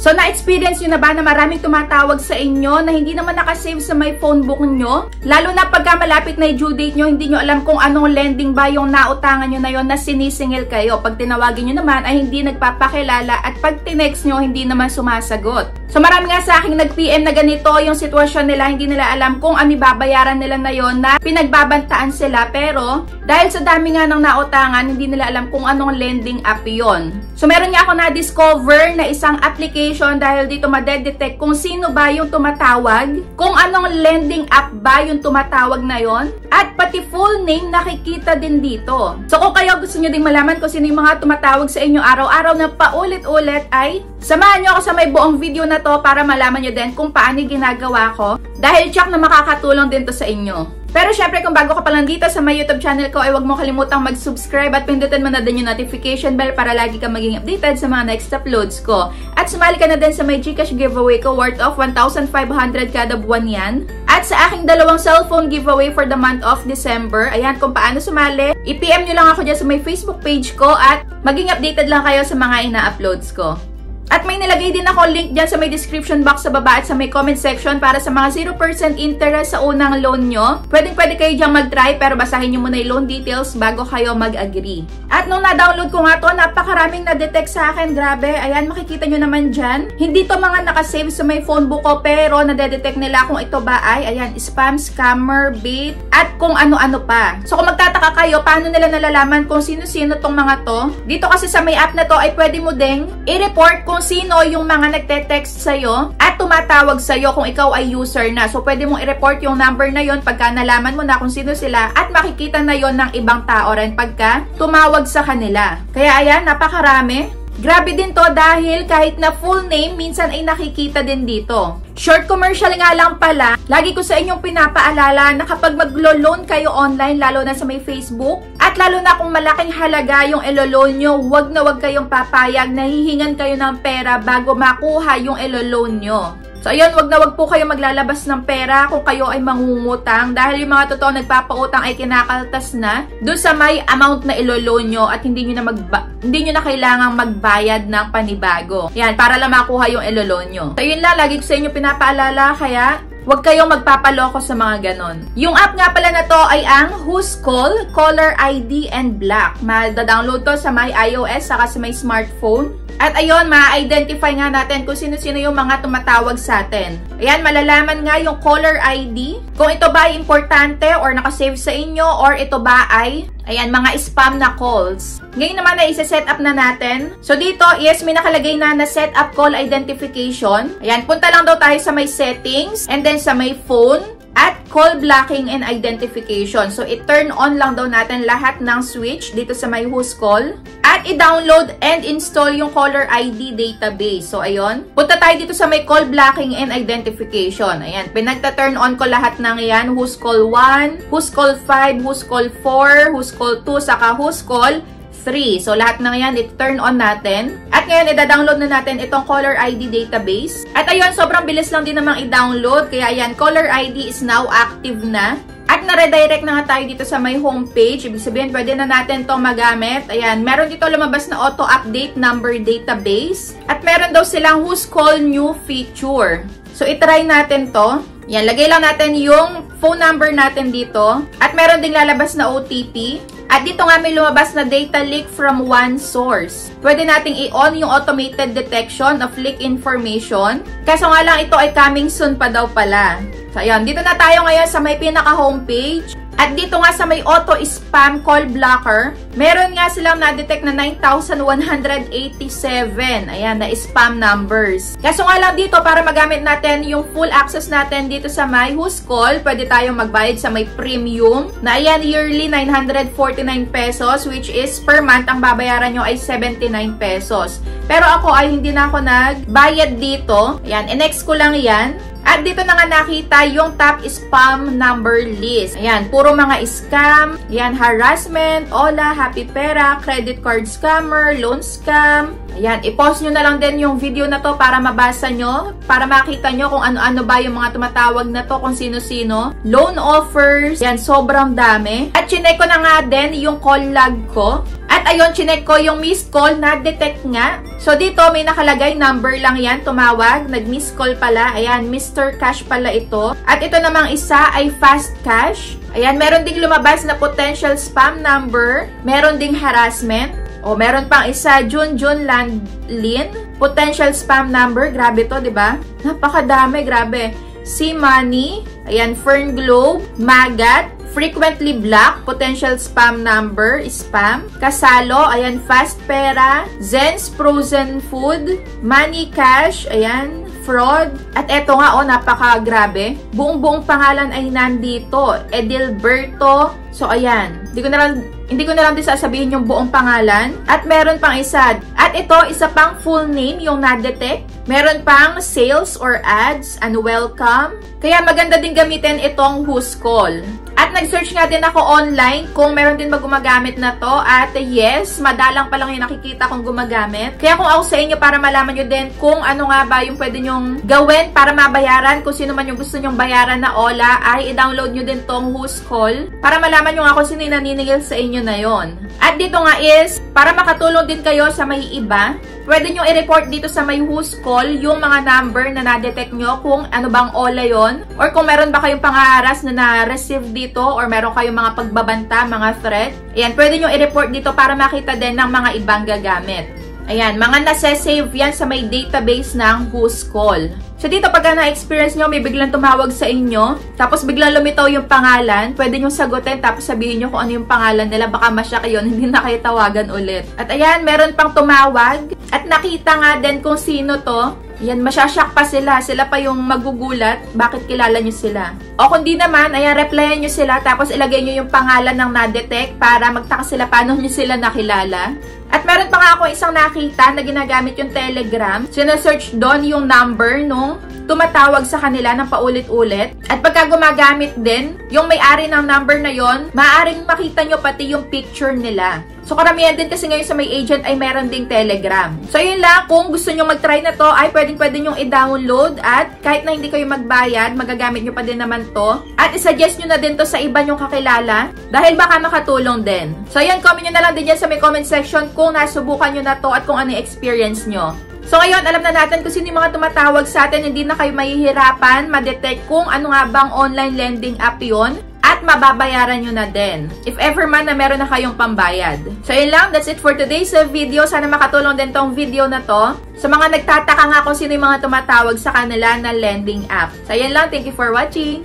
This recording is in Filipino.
So, na-experience nyo na ba na maraming tumatawag sa inyo na hindi naman nakasave sa may phone book nyo? Lalo na pagka malapit na yung due date nyo, hindi nyo alam kung anong lending ba yung nautangan nyo na yon na sinisingil kayo. Pag tinawagin nyo naman ay hindi nagpapakilala at pag tinext nyo, hindi naman sumasagot. So, marami nga sa akin nag-PM na ganito yung sitwasyon nila, hindi nila alam kung ano babayaran nila na yon na pinagbabantaan sila. Pero, dahil sa dami nga ng nautangan, hindi nila alam kung anong lending app yon. So, meron nga ako na-discover na isang application dahil dito madedetect kung sino ba yung tumatawag, kung anong lending app ba yung tumatawag na yon, at pati full name nakikita din dito. So, kung kayo gusto nyo ding malaman kung sino yung mga tumatawag sa inyo araw-araw na paulit-ulit ay samahan nyo ako sa may buong video na to para malaman nyo din kung paano ginagawa ko. Dahil check na makakatulong din to sa inyo. Pero syempre kung bago ka pa lang dito sa my YouTube channel ko ay huwag mo kalimutang mag-subscribe at pindutin mo na din yung notification bell para lagi ka maging updated sa mga next uploads ko. At sumali ka na din sa my GCash giveaway ko worth of 1,500 kada buwan yan. At sa aking dalawang cellphone giveaway for the month of December. Ayan kung paano sumali. I-PM nyo lang ako dyan sa my Facebook page ko at maging updated lang kayo sa mga ina-uploads ko. At may nilagay din ako link dyan sa may description box sa baba at sa may comment section para sa mga 0% interest sa unang loan nyo. Pwede kayo dyan mag-try pero basahin nyo muna yung loan details bago kayo mag-agree. At nung na-download ko nga to, napakaraming na-detect sa akin. Grabe, ayan makikita nyo naman dyan. Hindi to mga nakasave sa may phone book ko pero na-detect nila kung ito ba ay, ayan, spam, scammer, bait, at kung ano-ano pa. So kung magtataka kayo, paano nila nalalaman kung sino-sino tong mga to? Dito kasi sa may app na to ay pwede mo ding i-report kung sino yung mga nagte-text sa'yo at tumatawag sa'yo kung ikaw ay user na. So, pwede mong i-report yung number na yon pagka nalaman mo na kung sino sila at makikita na yon ng ibang tao rin pagka tumawag sa kanila. Kaya ayan, napakarami. Grabe din to dahil kahit na full name, minsan ay nakikita din dito. Short commercial nga lang pala, lagi ko sa inyong pinapaalala na kapag maglo-loan kayo online, lalo na sa may Facebook, at lalo na kung malaking halaga yung ilo-loan nyo, wag na wag kayong papayag na hihingan kayo ng pera bago makuha yung ilo-loan nyo. So, ayun, wag na wag po kayo maglalabas ng pera kung kayo ay mangungutang dahil yung mga totoo nagpapautang ay kinakaltas na doon sa may amount na ilo-loan nyo at hindi nyo na kailangang magbayad ng panibago. Yan, para lang makuha yung ilo-loan nyo. So, yun lang, lagi ko sa inyo pinapaalala, kaya huwag kayong magpapaloko sa mga ganon. Yung app nga pala na to ay ang Who's Call, Caller ID, and Black. Ma-download to sa may iOS saka sa may smartphone. At ayun, ma-identify nga natin kung sino-sino yung mga tumatawag sa atin. Ayan, malalaman nga yung caller ID, kung ito ba ay importante or nakasave sa inyo or ito ba ay, ayan, mga spam na calls. Ngayon naman na isa-set up na natin. So dito, yes, may nakalagay na set up call identification. Ayan, punta lang daw tayo sa may settings and then sa may phone at call blocking and identification. So, i-turn on lang daw natin lahat ng switch dito sa may Who's Call. At i-download and install yung caller ID database. So, ayun. Punta tayo dito sa may call blocking and identification. Ayan. Pinagta-turn on ko lahat ng yan. Who's Call 1, Who's Call 5, Who's Call 4, Who's Call 2, saka Who's Call 3. So, lahat ng yan, i-turn on natin. At ngayon, i-download na natin itong caller ID database. At ayun, sobrang bilis lang din namang i-download. Kaya ayan, caller ID is now active na. At na-redirect na nga tayo dito sa may homepage. Ibig sabihin, pwede na natin itong magamit. Ayan, meron dito lumabas na auto-update number database. At meron daw silang Who's Call new feature. So, itry natin to. Yan, lagay lang natin yung phone number natin dito. At meron ding lalabas na OTP. At dito nga may lumabas na data leak from one source. Pwede nating i-on yung automated detection of leak information. Kaso nga lang ito ay coming soon pa daw pala. So, ayan. Dito na tayo ngayon sa may pinaka-homepage. At dito nga sa may auto-spam call blocker, meron nga silang na-detect na 9,187. Ayan, na spam numbers. Kaso nga lang dito, para magamit natin yung full access natin dito sa my Who's Call, pwede tayong magbayad sa may premium. Na ayan, yearly 949 pesos, which is per month, ang babayaran nyo ay 79 pesos. Pero ako ay hindi na ako nagbayad dito. Ayan, i-next ko lang yan. At dito na nga nakita yung top spam number list. Ayan, puro mga scam. Ayan, harassment, Ola, Happy Pera, credit card scammer, loan scam. Ayan, i-pause nyo na lang din yung video na to para mabasa nyo, para makita nyo kung ano-ano ba yung mga tumatawag na to, kung sino-sino. Loan offers, ayan, sobrang dami. At chinek ko na nga din yung call log ko. At At ayun, chinek ko yung missed call na detect nga. So dito may nakalagay, number lang yan, tumawag, nag-missed call pala. Ayan, Mr. Cash pala ito. At ito namang isa ay Fast Cash. Ayan, meron ding lumabas na potential spam number. Meron ding harassment. O, meron pang isa, Junjun Landlin. Potential spam number. Grabe to, di ba? Napakadami, grabe. C-Money. Ayan, Fern Globe. Magat. Frequently Black, potential spam number, spam. Kasalo, ayan, Fast Pera. Zen's Frozen Food. Money Cash, ayan, fraud. At eto nga, oh, napaka-grabe. Buong pangalan ay nandito. Edilberto. So, ayan. Hindi ko na lang din sasabihin yung buong pangalan. At meron pang isa. At ito, isa pang full name yung na-detect. Meron pang sales or ads, unwelcome. Kaya maganda din gamitin itong who's call. At nag-search nga din ako online kung meron din gumagamit na to. At yes, madalang pa lang yung nakikita kong gumagamit. Kaya kung ako sa inyo para malaman nyo din kung ano nga ba yung pwede nyong gawin para mabayaran, kung sino man yung gusto nyong bayaran na Ola, ay i-download nyo din tong who's call para malaman nyo nga kung sino yung naniningil sa inyo na yon. At dito nga is, para makatulong din kayo sa may iba, pwede nyo i-report dito sa may who's call yung mga number na na-detect nyo kung ano bang Ola yon, or kung meron ba kayong pangaharas na na-receive dito, or meron kayong mga pagbabanta, mga threat. Ayan, pwede nyo i-report dito para makita din ng mga ibang gagamit. Ayan, mga nasa-save yan sa may database ng who's call. So dito pag na-experience nyo, may biglang tumawag sa inyo, tapos biglang lumitaw yung pangalan, pwede nyo sagutin, tapos sabihin nyo kung ano yung pangalan nila, baka masyak yun, hindi na kayo tawagan ulit. At ayan, meron pang tumawag, at nakita nga din kung sino to. Ayan, masyasyak pa sila. Sila pa yung magugulat, bakit kilala nyo sila. O kung di naman, ayan, replyan nyo sila, tapos ilagay nyo yung pangalan ng na-detect para magtaka sila paano nyo sila nakilala. At meron pa nga ako isang nakita na ginagamit yung Telegram. Sina-search doon yung number nung tumatawag sa kanila ng paulit-ulit. At pagka gumagamit din, yung may-ari ng number na yon, maaaring makita nyo pati yung picture nila. So, karamihan din kasi ngayon sa may agent ay meron ding Telegram. So, yun lang. Kung gusto nyo mag-try na to, ay pwedeng-pwede nyong i-download. At kahit na hindi kayo magbayad, magagamit nyo pa din naman to. At isuggest nyo na din to sa iba nyong kakilala. Dahil baka makatulong din. So, yan. Comment nyo na lang din dyan sa may comment section kung nasubukan nyo na to at kung ano yung experience nyo. So, ngayon, alam na natin kung sino yung mga tumatawag sa atin. Hindi na kayo mahihirapan ma-detect kung ano nga bang online lending app yun. At mababayaran nyo na din. If ever man na meron na kayong pambayad. So, yun lang. That's it for today's video. Sana makatulong din tong video na to. Sa mga nagtataka nga kung sino yung mga tumatawag sa kanila na lending app. So, yun lang. Thank you for watching.